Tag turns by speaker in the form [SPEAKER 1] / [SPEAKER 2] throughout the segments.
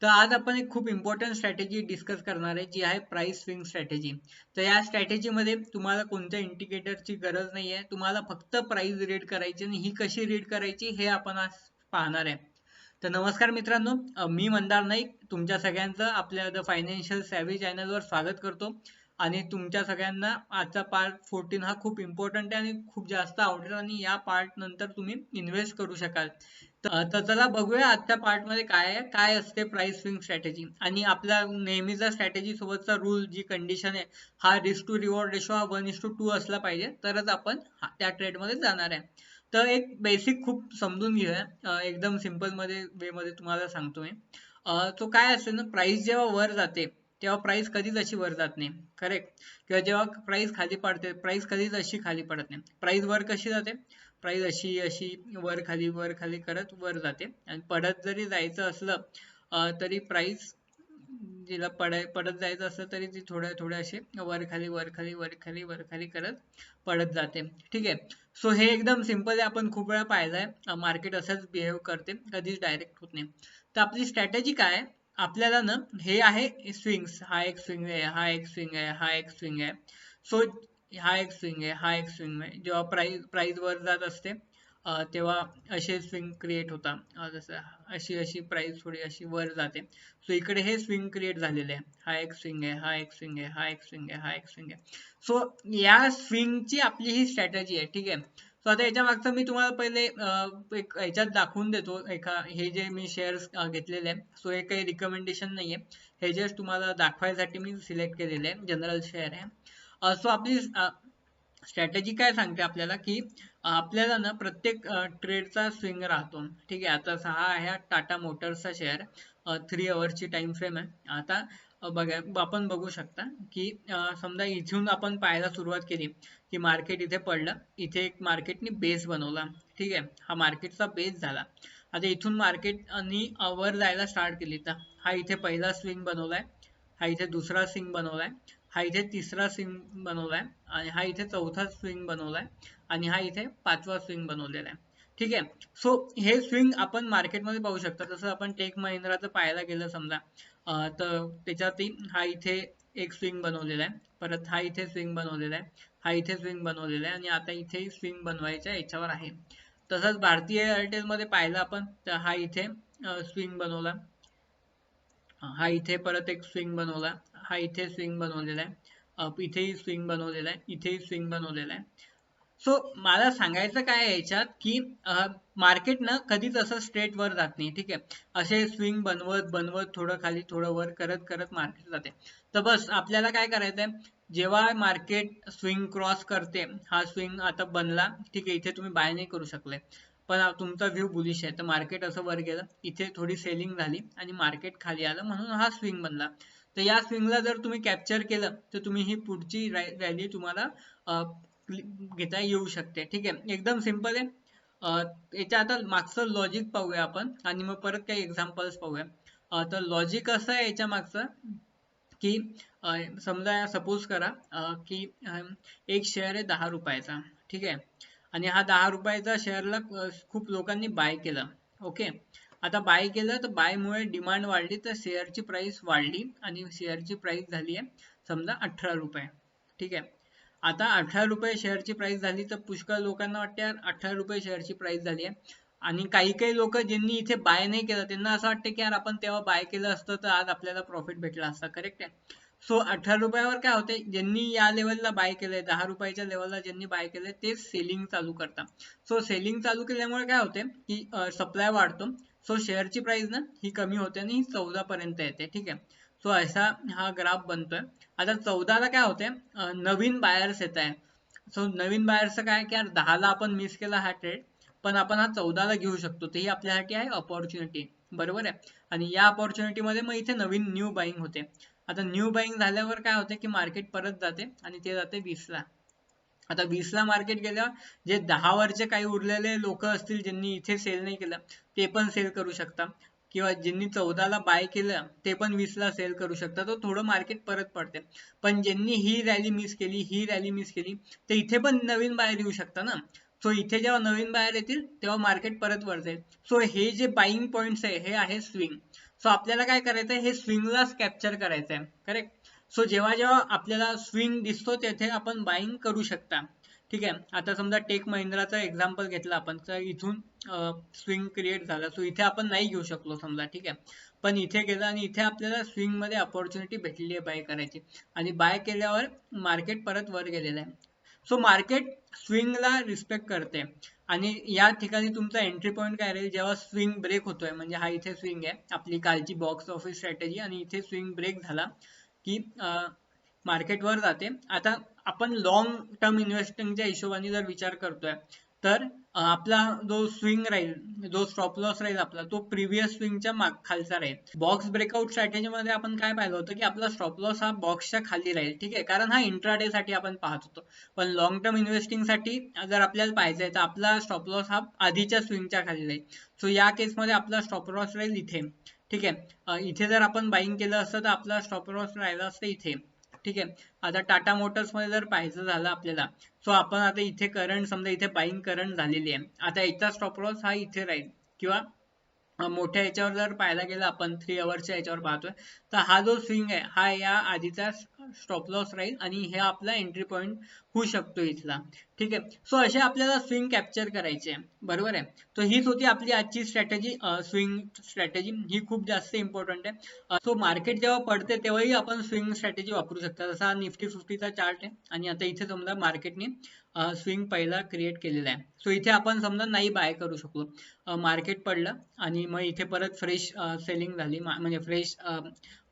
[SPEAKER 1] तर आज आपण एक खूप इम्पॉर्टंट स्ट्रॅटेजी डिस्कस करणार आहे, जी आहे प्राइस स्विंग स्ट्रॅटेजी. तर या स्ट्रॅटेजीमध्ये तुम्हाला कोणत्या इंडिकेटरची गरज नाही आहे, तुम्हाला फक्त प्राइस रीड करायची आणि ही कशी रीड करायची हे आपण आज पाहणार आहे. तर नमस्कार मित्रांनो, मी मंदार नाईक तुमच्या सगळ्यांचं आपल्या द फायनान्शियल सॅव्ही चॅनलवर स्वागत करतो. आणि तुमच्या सगळ्यांना आजचा पार्ट 14 हा खूप इम्पॉर्टंट आहे आणि खूप जास्त आवडेल आणि या पार्ट नंतर तुम्ही इन्व्हेस्ट करू शकाल. तर चला बघूया आजच्या पार्ट मध्ये काय आहे, काय असते प्राइस स्विंग स्ट्रॅटेजी. आणि आपल्या नेहमीचा स्ट्रॅटेजी सोबतचा रूल, जी कंडिशन आहे, हा रिस्क टू रिवॉर्ड रेशो हा 1:2 असला पाहिजे, तरच आपण त्या ट्रेड मध्ये जाणार आहे. तर एक बेसिक खूप समजून घेऊया, एकदम सिंपल मध्ये वे मध्ये तुम्हाला सांगतो मी. तो काय असते ना, प्राइस जेव्हा वर जाते तेव्हा प्राइस कधीच अशी वर जात नाही, करेक्ट. किंवा जेव्हा प्राइस खाली पडते, प्राइस कधीच अशी खाली पडत नाही. प्राइस वर कशी जाते, प्राइस अशी अशी वर खाली करत वर जाते. आणि पडत जरी जायचं असलं तरी प्राइस जिला पडत जायचं असलं तरी ती थोड्या थोड्या असे वर खाली वर खाली वर खाली वर खाली करत पडत जाते. ठीक आहे. सो हे एकदम सिंपल आहे, आपण खूप वेळा पाहिलंय. मार्केट असंच बिहेव करते, कधीच डायरेक्ट होत नाही. तर आपली स्ट्रॅटेजी काय आहे, आपल्याला ना हे आहे स्विंग्स, हा एक स्विंग आहे, हा एक स्विंग आहे, हा एक स्विंग आहे. सो हा एक स्विंग आहे, हा एक स्विंग आहे. जेव्हा प्राइस वर जात असते तेव्हा असे स्विंग क्रिएट होता, जसं अशी अशी प्राइस थोडी अशी वर जाते. सो इकडे हे स्विंग क्रिएट झालेले आहे, हा एक स्विंग आहे, हा एक स्विंग आहे, हा एक स्विंग आहे, हा एक स्विंग आहे. सो या स्विंगची आपली ही स्ट्रॅटेजी आहे. ठीक आहे. सो आता याच्या मागचं मी तुम्हाला पहिले एक ह्याच्यात दाखवून देतो. हे जे मी शेअर्स घेतलेले आहे, सो हे काही रिकमेंडेशन नाहीये, हे जस्ट तुम्हाला दाखवायसाठी मी सिलेक्ट केलेले आहे, जनरल शेअर आहे. सो आपली स्ट्रॅटेजी काय सांगते आपल्याला, की आपल्याला ना प्रत्येक ट्रेडचा स्विंग राहतो. ठीक आहे. आता हा आहे टाटा मोटर्सचा शेअर, 3 आवर्सची टाइम फ्रेम आहे. आता बघा, आपण बघू शकता की समजा इथून आपण पाहायला सुरुवात केली की मार्केट इथे पडलं, इथे एक मार्केटने बेस बनवला. ठीक आहे. हा मार्केटचा बेस झाला. आता इथून मार्केट आणि वर जायला स्टार्ट केली, तर हा इथे पहिला स्विंग बनवलाय, हा इथे दुसरा स्विंग बनवलाय, हा इथे तिसरा स्विंग बनवलाय, आणि हा इथे चौथा स्विंग बनवलाय, आणि हा इथे पाचवा स्विंग बनवलेला आहे. ठीक आहे. सो हे स्विंग आपण मार्केटमध्ये पाहू शकता. जसं आपण टेक महिंद्राचं पाहायला गेलं समजा, तर त्याच्यातही हा इथे एक स्विंग बनवलेला आहे, परत हा इथे स्विंग बनवलेला आहे, हा इथे स्विंग बनवलेला आहे, आणि आता इथे स्विंग बनवायच्या याच्यावर आहे. तसंच भारतीय एअरटेल मध्ये पाहिलं आपण, तर हा इथे स्विंग बनवला, हा इथे परत एक स्विंग बनवला, हा इथे स्विंग बनवलेला आहे, इथेही स्विंग बनवलेला आहे, इथेही स्विंग बनवलेला आहे. सो मला सांगायचं काय आहे याच्यात, की मार्केट ना कधीच असं स्ट्रेट वर जात नाही. ठीक आहे. असे स्विंग बनवत बनवत थोडं खाली थोडं वर करत करत मार्केट जाते. तर बस आपल्याला काय करायचंय, जेव्हा मार्केट स्विंग क्रॉस करते, हा स्विंग आता बनला, ठीक आहे, इथे तुम्ही बाय नाही करू शकले, पण तुमचा व्ह्यू बुलिश आहे, तर मार्केट असं वर गेलं, इथे थोडी सेलिंग झाली आणि मार्केट खाली आलं, म्हणून हा स्विंग बनला. तर या स्विंगला जर तुम्ही कॅप्चर केलं, तर तुम्ही ही पुढची रॅली तुम्हाला घेता येऊ शकते. ठीक आहे. एकदम सिंपल आहे. याच्या आता मागचं लॉजिक पाहूया आपण, आणि मग परत काही एक्झाम्पल्स पाहूया. तर लॉजिक असं आहे याच्या मागचं, की समजा सपोज करा की एक शेअर आहे 10 रुपयाचा. ठीक आहे. आणि हा 10 रुपयाचा शेअरला खूप लोकांनी बाय केलं. ओके. आता बाय केलं, तर बायमुळे डिमांड वाढली, तर शेअरची प्राइस वाढली आणि शेअरची प्राइस झाली आहे समजा 18 रुपये. ठीक आहे. आता 18 रुपये शेअरची प्राइस झाली, तर पुष्कळ लोकांना वाटते यार 18 रुपये शेअरची प्राइस झाली आहे. आणि काही काही लोक ज्यांनी इथे बाय नाही केलं, त्यांना असं वाटतं की यार आपण तेव्हा बाय केलं असतं तर आज आपल्याला प्रॉफिट भेटला असता. करेक्ट आहे. सो 18 रुपयावर काय होते, ज्यांनी या लेवलला बाय केलंय, 10 रुपयाच्या लेवलला ज्यांनी बाय केलंय, ते सेलिंग चालू करतात. सो सेलिंग चालू केल्यामुळे काय होते, की सप्लाय वाढतो. सो शेअरची प्राइस ना ही कमी होते आणि ही 14 पर्यंत येते. ठीक आहे. सो असा हा ग्राफ बनतोय. आता 14ला काय होते, नवीन बायर्स येत आहे. सो नवीन बायर्सचं काय, की यार 10ला आपण मिस केला हा ट्रेड, पण आपण हा 14ला घेऊ शकतो, तेही आपल्यासाठी आहे अपॉर्च्युनिटी. बरोबर आहे. आणि या अपॉर्च्युनिटी मध्ये मग इथे नवीन न्यू बाईंग होते. आता न्यू बाईंग झाल्यावर काय होते, की मार्केट परत जाते आणि ते जाते 20ला. आता 20ला मार्केट गेल्यावर जे 10 वरचे काही उरलेले लोक असतील, ज्यांनी इथे सेल नाही केलं, ते पण सेल करू शकता. किंवा ज्यांनी 14ला बाय केलं, ते पण 20ला सेल करू शकतात. तर थोडं मार्केट परत पडते. पण ज्यांनी ही रॅली मिस केली, ही रॅली मिस केली, तर इथे पण नवीन बायर येऊ शकता ना. सो इथे जेव्हा नवीन बायर येतील, तेव्हा मार्केट परत वर जाईल. सो हे जे बाईंग पॉइंट्स आहे, हे आहे स्विंग. सो आपल्याला काय करायचं आहे, हे स्विंगलाच कॅप्चर करायचं आहे. करेक्ट. सो जेव्हा जेव्हा आपल्याला स्विंग दिसतो तेथे आपण बाईंग करू शकता. ठीक आहे. आता समजा टेक महिंद्राचा एक्झाम्पल घेतला आपण, तर इथून स्विंग क्रिएट झाला. सो इथे आपण नाही घेऊ शकलो समजा. ठीक आहे. पण इथे गेलं आणि इथे आपल्याला स्विंग मध्ये अपॉर्च्युनिटी भेटलेली आहे बाय करायची, आणि बाय केल्यावर मार्केट परत वर गेलेलं आहे. सो मार्केट स्विंगला रिस्पेक्ट करते, आणि या ठिकाणी तुमचा एंट्री पॉईंट काय राहील, जेव्हा स्विंग ब्रेक होतोय, म्हणजे हा इथे स्विंग आहे आपली कालची बॉक्स ऑफिस स्ट्रॅटेजी, आणि इथे स्विंग ब्रेक झाला की मार्केट वर जाते. आता आपण लॉंग टर्म इन्व्हेस्टिंगच्या हिशोबाने जर विचार करतोय, तर आपला जो स्विंग राहील, जो स्टॉप लॉस राहील आपला, तो प्रिव्हियस स्विंगच्या खालचा राहील. बॉक्स ब्रेकआउट स्ट्रॅटेजी मध्ये आपण काय पाहिलं होतं की आपला स्टॉप लॉस हा बॉक्सच्या खाली राहील. ठीक आहे, कारण हा इंट्राडे साठी आपण पाहत होतो. पण लॉंग टर्म इन्व्हेस्टिंग साठी जर आपल्याला पाहिजे तर आपला स्टॉप लॉस हा आधीच्या स्विंगच्या खाली राहील. सो या केसमध्ये आपला स्टॉप लॉस राहील इथे. ठीक आहे. इथे जर आपण बाईंग केलं असतं तर आपला स्टॉप लॉस राहिला असतं इथे. ठीक आहे. आता टाटा मोटर्स मध्ये जर पाहायचं झालं आपल्याला, सो आपण आता इथे करंट समजा इथे बाईंग करंट झालेली आहे. आता याचा स्टॉप लॉस हा इथे राहील, किंवा मोठ्या याच्यावर जर पाहायला गेलं आपण 3 अवर्सच्या याच्यावर पाहतोय, तर हा जो स्विंग आहे हा या आधीचा स्टॉप लॉस राहील, आणि हे आपला एंट्री पॉईंट होऊ शकतो इथला. ठीक आहे. सो असे आपल्याला स्विंग कॅप्चर करायचे, बरोबर आहे. तर हीच होती आपली आजची स्ट्रॅटेजी, स्विंग स्ट्रॅटेजी. ही खूप जास्त इम्पॉर्टंट आहे. सो मार्केट जेव्हा पडते तेव्हाही आपण स्विंग स्ट्रॅटेजी वापरू शकता. जसा निफ्टी 50चा चार्ट आहे, आणि आता इथे समजा मार्केटने स्विंग पहिला क्रिएट केलेला आहे. सो इथे आपण समजा नाही बाय करू शकलो, मार्केट पडलं आणि मग इथे परत फ्रेश सेलिंग झाली, म्हणजे फ्रेश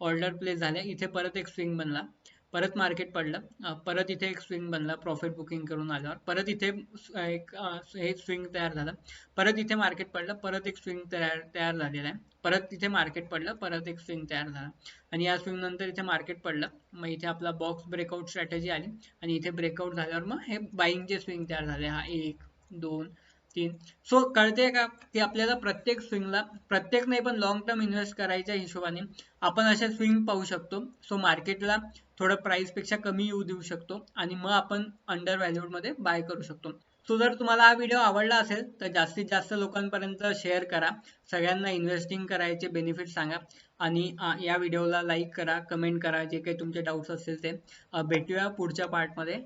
[SPEAKER 1] ऑर्डर प्लेस झाल्या. इथे परत एक स्विंग बनला, परत मार्केट पडलं, परत इथे एक स्विंग बनला प्रॉफिट बुकिंग करून आल्यावर, परत इथे एक हे स्विंग तयार झालं, परत इथे मार्केट पडलं, परत एक स्विंग तयार झालेला आहे, परत इथे मार्केट पडलं, परत एक स्विंग तयार झाला, आणि या स्विंग नंतर इथे मार्केट पडलं. मग इथे आपला बॉक्स ब्रेकआउट स्ट्रॅटेजी आली, आणि इथे ब्रेकआउट झाल्यावर मग हे बाईंगचे स्विंग तयार झाले. हा 1 2 3. सो कळते का की आपल्याला प्रत्येक स्विंगला, प्रत्येक नाही पण लॉंग टर्म इन्व्हेस्ट करायच्या हिशोबाने आपण असे स्विंग पाहू शकतो. सो मार्केटला थोडं प्राइस पेक्षा कमी येऊ देऊ शकतो, आणि मग आपण अंडर व्हॅल्यूड मध्ये बाय करू शकतो. सो जर तुम्हाला हा व्हिडिओ आवडला असेल तर जास्तीत जास्त लोकांपर्यंत शेअर करा, सगळ्यांना इन्व्हेस्टिंग करायचे बेनिफिट सांगा, आणि या व्हिडिओला लाईक करा, कमेंट करा, जे काही तुमचे डाऊट्स असतील ते. भेटूया पुढच्या पार्टमध्ये.